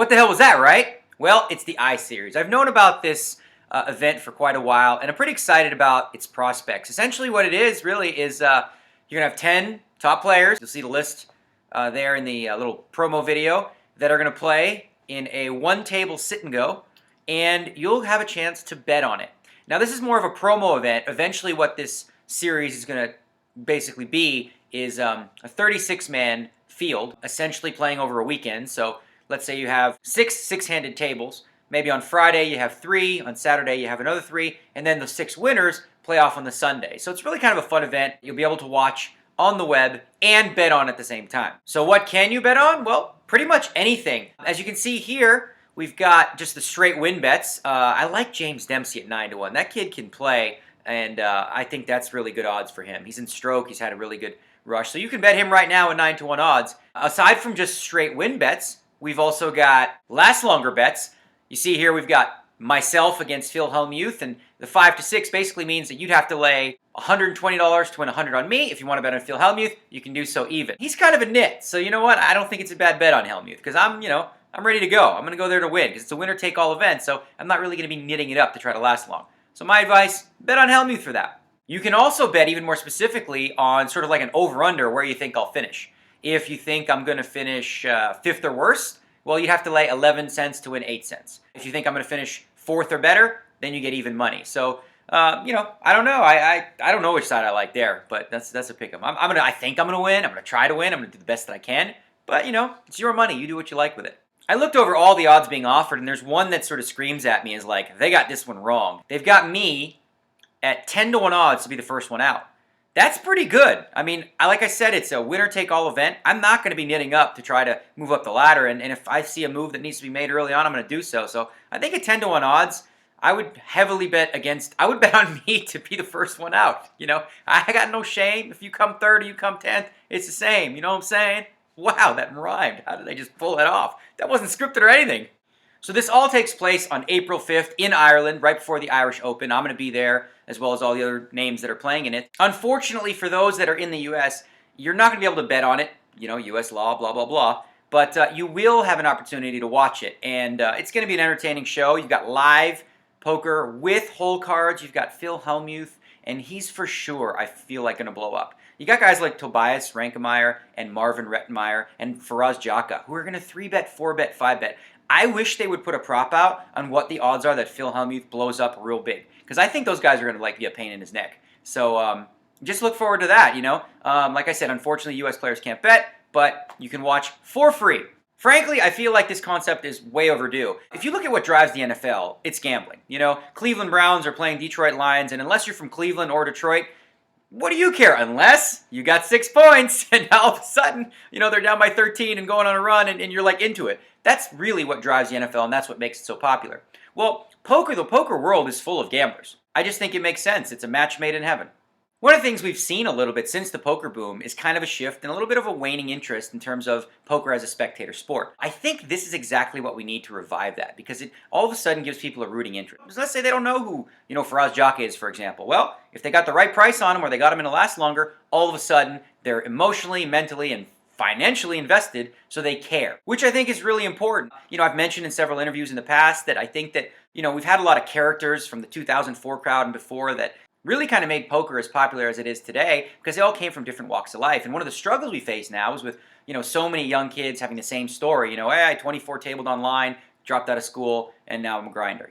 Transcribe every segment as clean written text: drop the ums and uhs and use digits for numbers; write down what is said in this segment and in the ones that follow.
What the hell was that, right? Well, it's the Iseries. I've known about this event for quite a while, and I'm pretty excited about its prospects. Essentially what it is, really, is you're going to have 10 top players. You'll see the list there in the little promo video that are going to play in a one-table sit-and-go, and you'll have a chance to bet on it. Now, this is more of a promo event. Eventually, what this series is going to basically be is a 36-man field, essentially playing over a weekend. So let's say you have six-handed tables. Maybe on Friday you have 3, on Saturday you have another 3, and then the 6 winners play off on the Sunday. So it's really kind of a fun event. You'll be able to watch on the web and bet on at the same time. So what can you bet on? Well, pretty much anything. As you can see here, we've got just the straight win bets. I like James Dempsey at 9-1. That kid can play, and I think that's really good odds for him. He's in stroke. He's had a really good rush. So you can bet him right now at 9-1 odds. Aside from just straight win bets, we've also got last longer bets. You see here we've got myself against Phil Hellmuth, and the 5-6 basically means that you'd have to lay $120 to win $100 on me. If you want to bet on Phil Hellmuth, you can do so even. He's kind of a nit, so you know what? I don't think it's a bad bet on Hellmuth because I'm ready to go. I'm going to go there to win because it's a winner-take-all event, so I'm not really going to be knitting it up to try to last long. So my advice, bet on Hellmuth for that. You can also bet even more specifically on sort of like an over-under where you think I'll finish. If you think I'm going to finish 5th or worse, well, you'd have to lay 11 cents to win 8 cents. If you think I'm going to finish 4th or better, then you get even money. So, I don't know. I don't know which side I like there, but that's a pick 'em. I think I'm going to win. I'm going to try to win. I'm going to do the best that I can. But, it's your money. You do what you like with it. I looked over all the odds being offered, and there's one that sort of screams at me as like, they got this one wrong. They've got me at 10-1 odds to be the first one out. That's pretty good. I mean, like I said, it's a winner-take-all event. I'm not going to be knitting up to try to move up the ladder, and if I see a move that needs to be made early on, I'm going to do so. So I think at 10-1 odds, I would heavily bet on me to be the first one out. I got no shame. If you come 3rd or you come 10th, it's the same. You know what I'm saying? Wow, that rhymed. How did they just pull that off? That wasn't scripted or anything. So this all takes place on April 5th in Ireland, right before the Irish Open. I'm going to be there, as well as all the other names that are playing in it. Unfortunately, for those that are in the U.S., you're not going to be able to bet on it. U.S. law, blah, blah, blah. But you will have an opportunity to watch it. And it's going to be an entertaining show. You've got live poker with hole cards. You've got Phil Hellmuth, and he's for sure, I feel like, going to blow up. You got guys like Tobias Rankemeyer and Marvin Rettenmeyer and Faraz Jaka, who are going to 3-bet, 4-bet, 5-bet. I wish they would put a prop out on what the odds are that Phil Hellmuth blows up real big, because I think those guys are going to be a pain in his neck. So just look forward to that. Like I said, unfortunately, U.S. players can't bet, but you can watch for free. Frankly, I feel like this concept is way overdue. If you look at what drives the NFL, it's gambling. Cleveland Browns are playing Detroit Lions, and unless you're from Cleveland or Detroit, what do you care? Unless you got 6 points, and all of a sudden, they're down by 13 and going on a run, and you're like into it. That's really what drives the NFL, and that's what makes it so popular. Well, the poker world is full of gamblers. I just think it makes sense. It's a match made in heaven. One of the things we've seen a little bit since the poker boom is kind of a shift and a little bit of a waning interest in terms of poker as a spectator sport. I think this is exactly what we need to revive that, because it all of a sudden gives people a rooting interest. So let's say they don't know who, Faraz Jaka is, for example. Well, if they got the right price on him or they got him in to last longer, all of a sudden they're emotionally, mentally, and financially invested, so they care, which I think is really important. I've mentioned in several interviews in the past that I think that, we've had a lot of characters from the 2004 crowd and before that really kind of made poker as popular as it is today, because they all came from different walks of life. And one of the struggles we face now is with, so many young kids having the same story. Hey, I 24 tabled online, dropped out of school, and now I'm a grinder.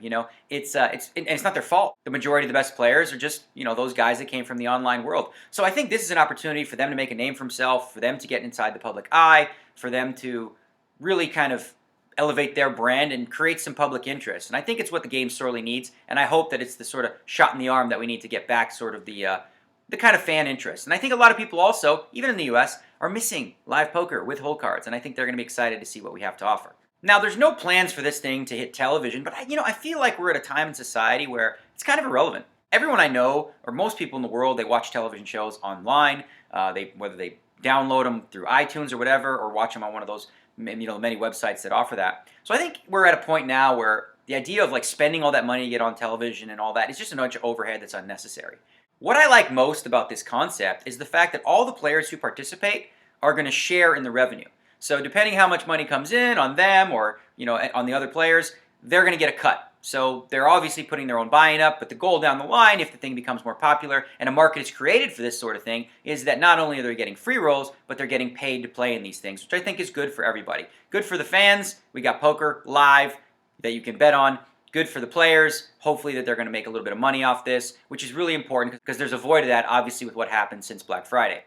It's not their fault. The majority of the best players are just, those guys that came from the online world. So I think this is an opportunity for them to make a name for themselves, for them to get inside the public eye, for them to really kind of elevate their brand and create some public interest. And I think it's what the game sorely needs, and I hope that it's the sort of shot in the arm that we need to get back sort of the kind of fan interest. And I think a lot of people also, even in the U.S., are missing live poker with hole cards, and I think they're going to be excited to see what we have to offer. Now, there's no plans for this thing to hit television, but I feel like we're at a time in society where it's kind of irrelevant. Everyone I know, or most people in the world, they watch television shows online, whether they download them through iTunes or whatever, or watch them on one of those many websites that offer that. So I think we're at a point now where the idea of like spending all that money to get on television and all that is just a bunch of overhead that's unnecessary. What I like most about this concept is the fact that all the players who participate are going to share in the revenue. So depending how much money comes in on them or on the other players, they're going to get a cut. So they're obviously putting their own buy-in up, but the goal down the line, if the thing becomes more popular and a market is created for this sort of thing, is that not only are they getting free rolls, but they're getting paid to play in these things, which I think is good for everybody. Good for the fans. We got poker live that you can bet on. Good for the players. Hopefully that they're going to make a little bit of money off this, which is really important because there's a void of that, obviously, with what happened since Black Friday.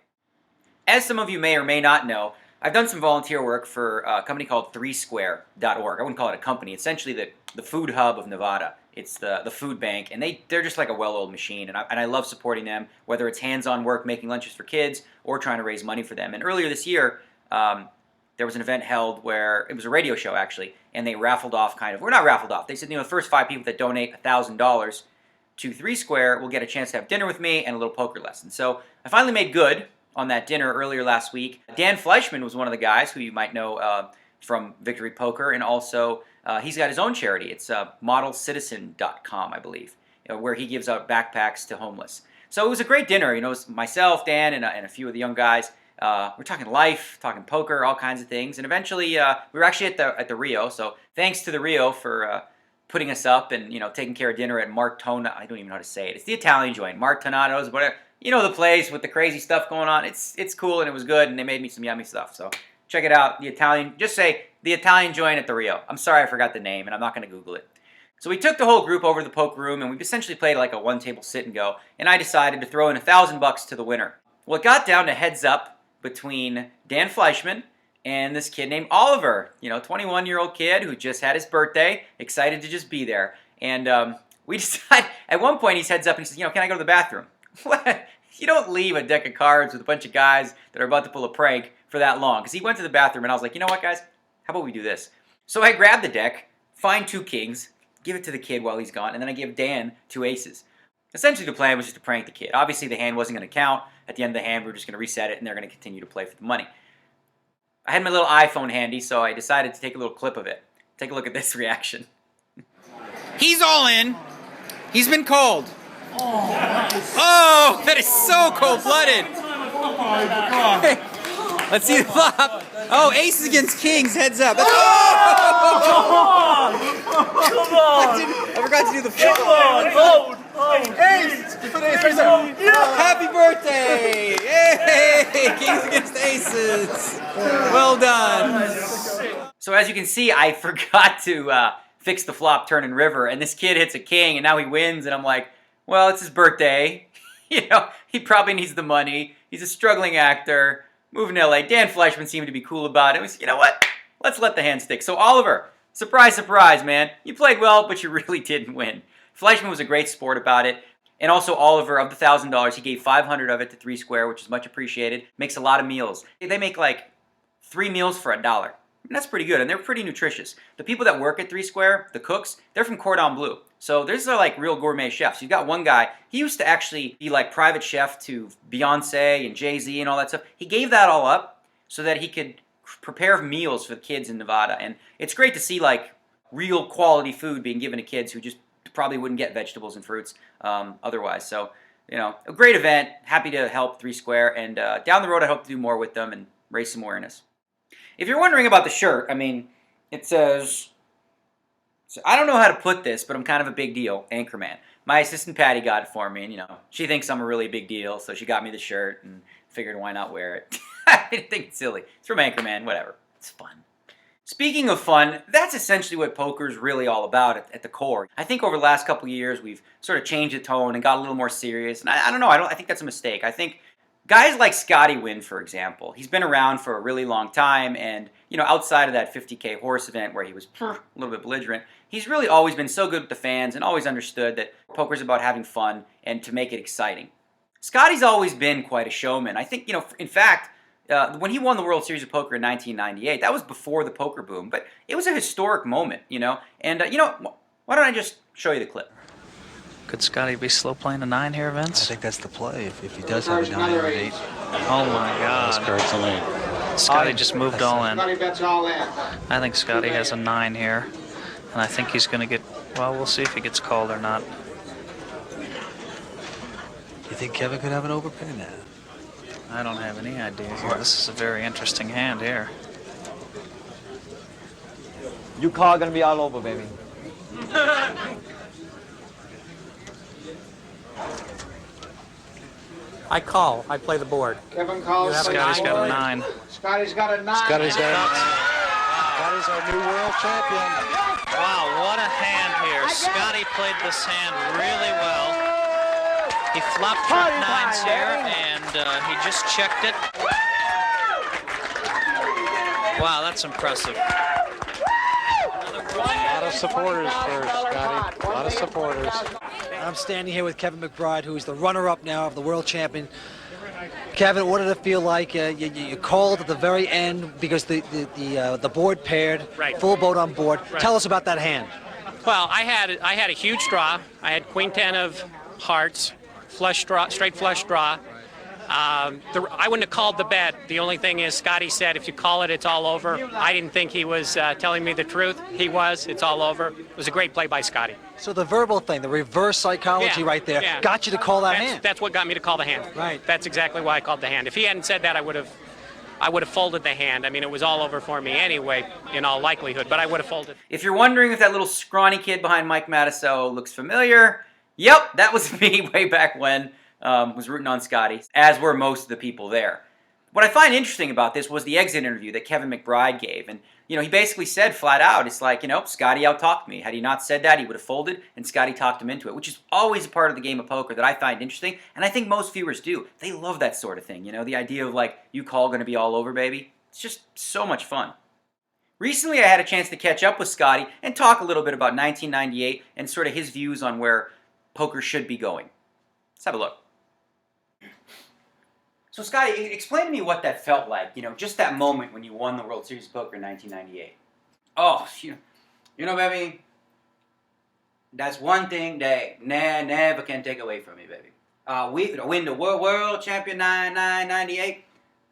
As some of you may or may not know, I've done some volunteer work for a company called 3square.org. I wouldn't call it a company. Essentially the food hub of Nevada. It's the food bank, and they're just like a well-oiled machine, and I love supporting them, whether it's hands-on work, making lunches for kids, or trying to raise money for them. And earlier this year, there was an event held where it was a radio show, actually, and they raffled off not raffled off. They said, the first 5 people that donate $1,000 to 3 Square will get a chance to have dinner with me and a little poker lesson. So I finally made good on that dinner earlier last week. Dan Fleischman was one of the guys who you might know from Victory Poker, and also he's got his own charity. It's modelcitizen.com, I believe, where he gives out backpacks to homeless. So it was a great dinner. It was myself, Dan, and a few of the young guys. We're talking life, talking poker, all kinds of things. And eventually, we were actually at the Rio. So thanks to the Rio for putting us up and taking care of dinner at Martona. I don't even know how to say it. It's the Italian joint, Martonato's, whatever. The place with the crazy stuff going on. It's cool and it was good, and they made me some yummy stuff. So check it out. Just say the Italian joint at the Rio. I'm sorry I forgot the name, and I'm not going to Google it. So we took the whole group over to the poker room, and we essentially played like a one-table sit and go. And I decided to throw in $1,000 to the winner. Well, it got down to heads up between Dan Fleischman and this kid named Oliver. 21-year-old kid who just had his birthday, excited to just be there. And we decided at one point he's heads up and he says, can I go to the bathroom? What? You don't leave a deck of cards with a bunch of guys that are about to pull a prank for that long. Because he went to the bathroom and I was like, you know what, guys? How about we do this? So I grabbed the deck, find 2 kings, give it to the kid while he's gone, and then I give Dan 2 aces. Essentially, the plan was just to prank the kid. Obviously, the hand wasn't going to count. At the end of the hand, we were just going to reset it, and they're going to continue to play for the money. I had my little iPhone handy, so I decided to take a little clip of it. Take a look at this reaction. He's all in. He's been cold. Oh, that is so cold-blooded. Let's see the flop. Oh, aces against kings, heads up. Come on! I forgot to do the flip. Ace! Happy birthday! Yay! Kings against aces. Well done. So as you can see, I forgot to fix the flop, turn, and river, and this kid hits a king, and now he wins, and I'm like, well, it's his birthday. He probably needs the money. He's a struggling actor. Moving to LA. Dan Fleischman seemed to be cool about it. It was, you know what? Let's let the hand stick. So Oliver, surprise, surprise, man. You played well, but you really didn't win. Fleischman was a great sport about it. And also Oliver, of the $1,000, he gave $500 of it to 3 Square, which is much appreciated. Makes a lot of meals. They make like 3 meals for $1. And that's pretty good, and they're pretty nutritious. The people that work at 3 Square, the cooks, they're from Cordon Bleu. So these are like real gourmet chefs. You've got one guy, he used to actually be like private chef to Beyonce and Jay-Z and all that stuff. He gave that all up so that he could prepare meals for the kids in Nevada. And it's great to see like real quality food being given to kids who just probably wouldn't get vegetables and fruits otherwise. So, a great event. Happy to help 3 Square. And down the road, I hope to do more with them and raise some awareness. If you're wondering about the shirt, it says, I don't know how to put this, but I'm kind of a big deal, Anchorman. My assistant Patty got it for me, and she thinks I'm a really big deal, so she got me the shirt and figured why not wear it. I didn't think it's silly. It's from Anchorman, whatever. It's fun. Speaking of fun, that's essentially what poker is really all about at the core. I think over the last couple of years, we've sort of changed the tone and got a little more serious, and I don't know, I think that's a mistake. I think guys like Scotty Nguyen, for example, he's been around for a really long time, and outside of that 50K horse event where he was a little bit belligerent, he's really always been so good with the fans and always understood that poker's about having fun and to make it exciting. Scotty's always been quite a showman. I think, in fact, when he won the World Series of Poker in 1998, that was before the poker boom, but it was a historic moment, And, why don't I just show you the clip? Could Scotty be slow playing a 9 here, Vince? I think that's the play if he does have a 9 or an 8. Oh my God. Scotty just moved all in. Scotty bets all in. I think Scotty has a 9 here, and I think he's going to get, well, we'll see if he gets called or not. You think Kevin could have an overpay now? I don't have any idea here. This is a very interesting hand here. You call gonna be all over, baby. I call. I play the board. Kevin calls. Scotty's got a 9. Scotty's got a 9. Scotty's got our new world champion. Wow, what a hand here. Scotty played this hand really well. He flopped trick 9s here, and he just checked it. Wow, that's impressive. A lot of supporters for Scotty. A lot of supporters. I'm standing here with Kevin McBride, who is the runner-up now of the world champion. Kevin, what did it feel like? You called at the very end because the board paired, Right. full boat on board. Right. Tell us about that hand. Well, I had a huge draw. I had Queen 10 of hearts, flush draw, straight flush draw. I wouldn't have called the bet. The only thing is, Scotty said, if you call it, it's all over. I didn't think he was telling me the truth. He was. It's all over. It was a great play by Scotty. So the verbal thing, the reverse psychology Yeah, right there, yeah. got you to call that hand. That's what got me to call the hand. Right. That's exactly why I called the hand. If he hadn't said that, I would have folded the hand. I mean, it was all over for me anyway, in all likelihood, but I would have folded. If you're wondering if that little scrawny kid behind Mike Matiso looks familiar, yep, that was me way back when. Was rooting on Scotty, as were most of the people there. What I find interesting about this was the exit interview that Kevin McBride gave. And, he basically said flat out, it's like, Scotty out-talked me. Had he not said that, he would have folded, and Scotty talked him into it, which is always a part of the game of poker that I find interesting, and I think most viewers do. They love that sort of thing, the idea of, like, you call gonna be all over, baby. It's just so much fun. Recently, I had a chance to catch up with Scotty and talk a little bit about 1998 and sort of his views on where poker should be going. Let's have a look. So, Scotty, explain to me what that felt like, just that moment when you won the World Series of Poker in 1998. Oh, baby, that's one thing that never can take away from me, baby. We win the world champion 98,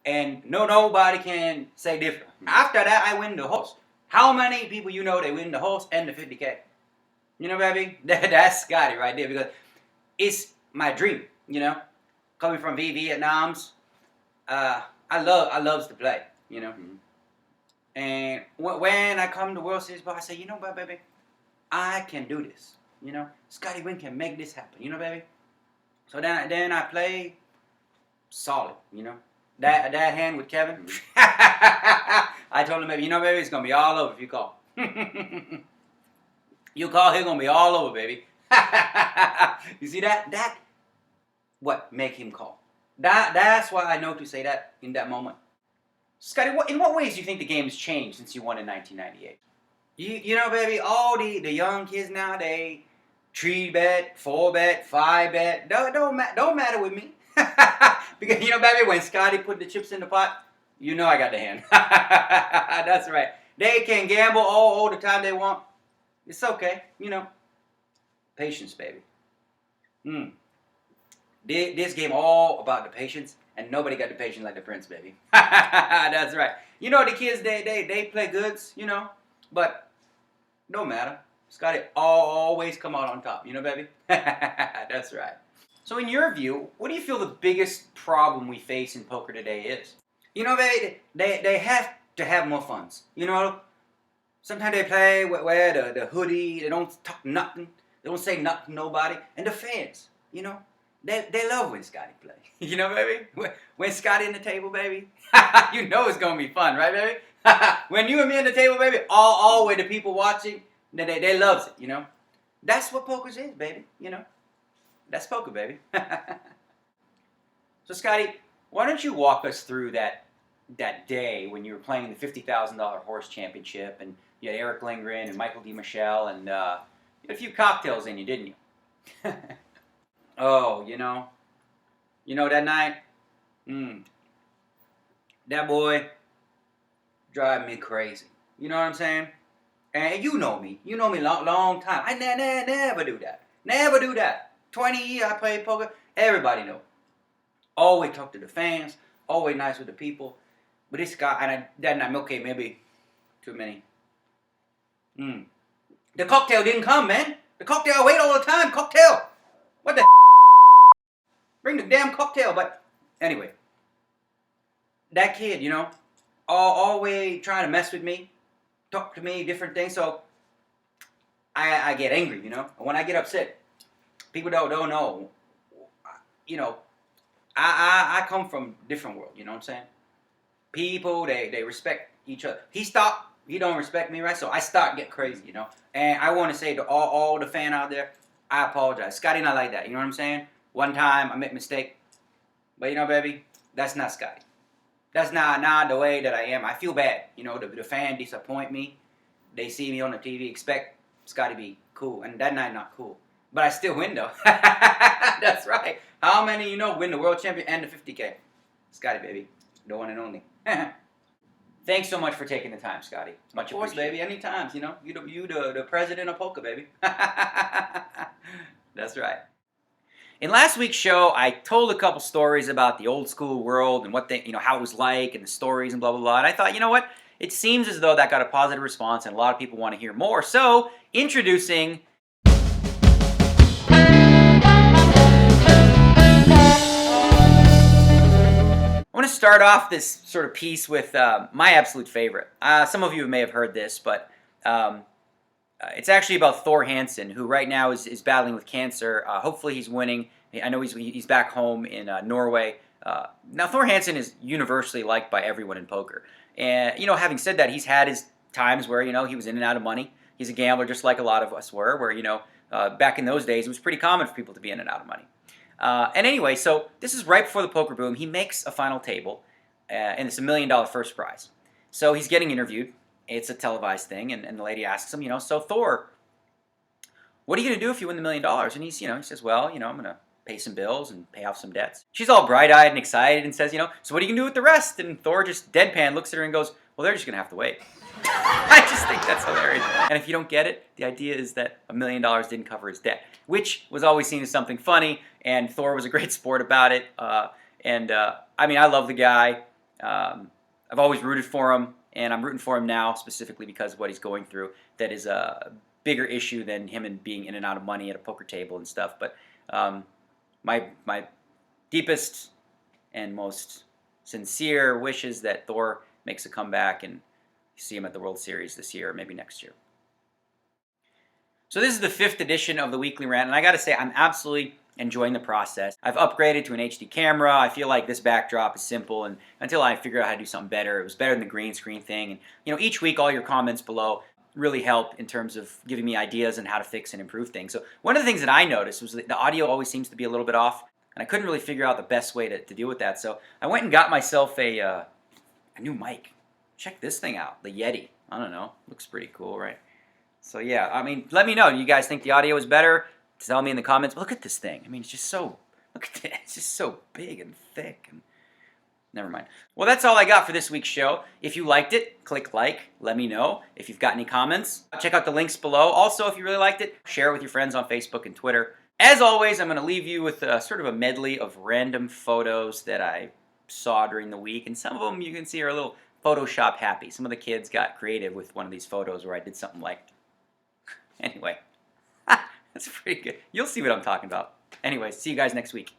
and nobody can say different. After that, I win the horse. How many people they win the horse and the 50K? Baby, that's Scotty right there, because it's my dream, Coming from Vietnam's, I loves to play, And when I come to World Series, I say, what, baby, I can do this, Scotty Nguyen can make this happen, baby. So then I play solid, That hand with Kevin, I told him, baby, baby, it's gonna be all over if you call. You call, it's gonna be all over, baby. You see that? What make him call? That's why I know to say that in that moment. Scotty, in what ways do you think the game has changed since you won in 1998? Baby, all the young kids now, they 3-bet, 4-bet, 5-bet. Don't matter with me. Because, baby, when Scotty put the chips in the pot, I got the hand. That's right. They can gamble all the time they want. It's okay, Patience, baby. This game all about the patience, and nobody got the patience like the Prince, baby. That's right. The kids, they play goods, but no matter. Scotty always come out on top, baby. That's right. So in your view, what do you feel the biggest problem we face in poker today is? Baby, they have to have more funds. Sometimes they play wear the hoodie, they don't talk nothing, they don't say nothing to nobody, and the fans, They love when Scotty play. Baby? When Scotty in the table, baby, it's going to be fun, right, baby? When you and me in the table, baby, all the people watching, they loves it, That's what poker is, baby, That's poker, baby. So, Scotty, why don't you walk us through that day when you were playing the $50,000 horse championship, and you had Eric Lindgren and Michael DiMichele, and you had a few cocktails in you, didn't you? Oh, that night, that boy drive me crazy. You know what I'm saying? And you know me long time. I never do that. Never do that. 20 years I played poker. Everybody know. Always talk to the fans. Always nice with the people. But this guy, and that night, okay, maybe too many. The cocktail didn't come, man. The cocktail, I wait all the time. Cocktail. What the Bring the damn cocktail. But anyway, that kid, always trying to mess with me. talk to me, different things. So I get angry, you know. When I get upset, people don't know. You know, I come from a different world. You know what I'm saying? People they respect each other. He don't respect me, right? So I start get crazy, you know. And I want to say to all the fan out there, I apologize. Scotty not like that. You know what I'm saying? One time I made a mistake, but you know, baby, that's not Scotty. That's not the way that I am. I feel bad. You know, the fan disappoint me. They see me on the TV, expect Scotty to be cool, and that night not cool. But I still win though. That's right. How many you know win the world champion and the 50K? Scotty, baby, the one and only. Thanks so much for taking the time, Scotty. Much of course, baby. Anytime, you know, you the president of polka, baby. That's right. In last week's show, I told a couple stories about the old school world and what they, you know, how it was like and the stories and blah, blah, blah. And I thought, you know what? It seems as though that got a positive response and a lot of people want to hear more. So, introducing I want to start off this sort of piece with my absolute favorite. Some of you may have heard this, but it's actually about Thor Hansen, who right now is battling with cancer. Hopefully he's winning. I know he's back home in Norway. Now Thor Hansen is universally liked by everyone in poker. And, you know, having said that, he's had his times where, you know, he was in and out of money. He's a gambler just like a lot of us were, where, you know, back in those days it was pretty common for people to be in and out of money. And anyway, so this is right before the poker boom. He makes a final table, and it's $1 million first prize. So he's getting interviewed. It's a televised thing, and the lady asks him, you know, so Thor, what are you going to do if you win the $1 million? And he's, you know, he says, well, you know, I'm going to pay some bills and pay off some debts. She's all bright-eyed and excited and says, you know, so what are you going to do with the rest? And Thor just deadpan looks at her and goes, well, they're just going to have to wait. I just think that's hilarious. And if you don't get it, the idea is that $1 million didn't cover his debt, which was always seen as something funny, and Thor was a great sport about it. I mean, I love the guy. I've always rooted for him, and I'm rooting for him now specifically because of what he's going through. That is a bigger issue than him and being in and out of money at a poker table and stuff. But my deepest and most sincere wish is that Thor makes a comeback and see him at the World Series this year or maybe next year. So this is the 5th edition of the Weekly Rant, and I got to say I'm absolutely enjoying the process. I've upgraded to an HD camera. I feel like this backdrop is simple, and until I figure out how to do something better, it was better than the green screen thing. And you know, each week all your comments below really help in terms of giving me ideas on how to fix and improve things. So one of the things that I noticed was that the audio always seems to be a little bit off, and I couldn't really figure out the best way to deal with that. So I went and got myself a new mic. Check this thing out, the Yeti. I don't know, looks pretty cool, right? So yeah, I mean, let me know. Do you guys think the audio is better? Tell me in the comments. Look at this thing. I mean, it's just so, look at it. It's just so big and thick. And never mind. Well, that's all I got for this week's show. If you liked it, click like. Let me know. If you've got any comments, check out the links below. Also, if you really liked it, share it with your friends on Facebook and Twitter. As always, I'm going to leave you with sort of a medley of random photos that I saw during the week. And some of them you can see are a little Photoshop happy. Some of the kids got creative with one of these photos where I did something like, anyway, that's pretty good. You'll see what I'm talking about. Anyway, see you guys next week.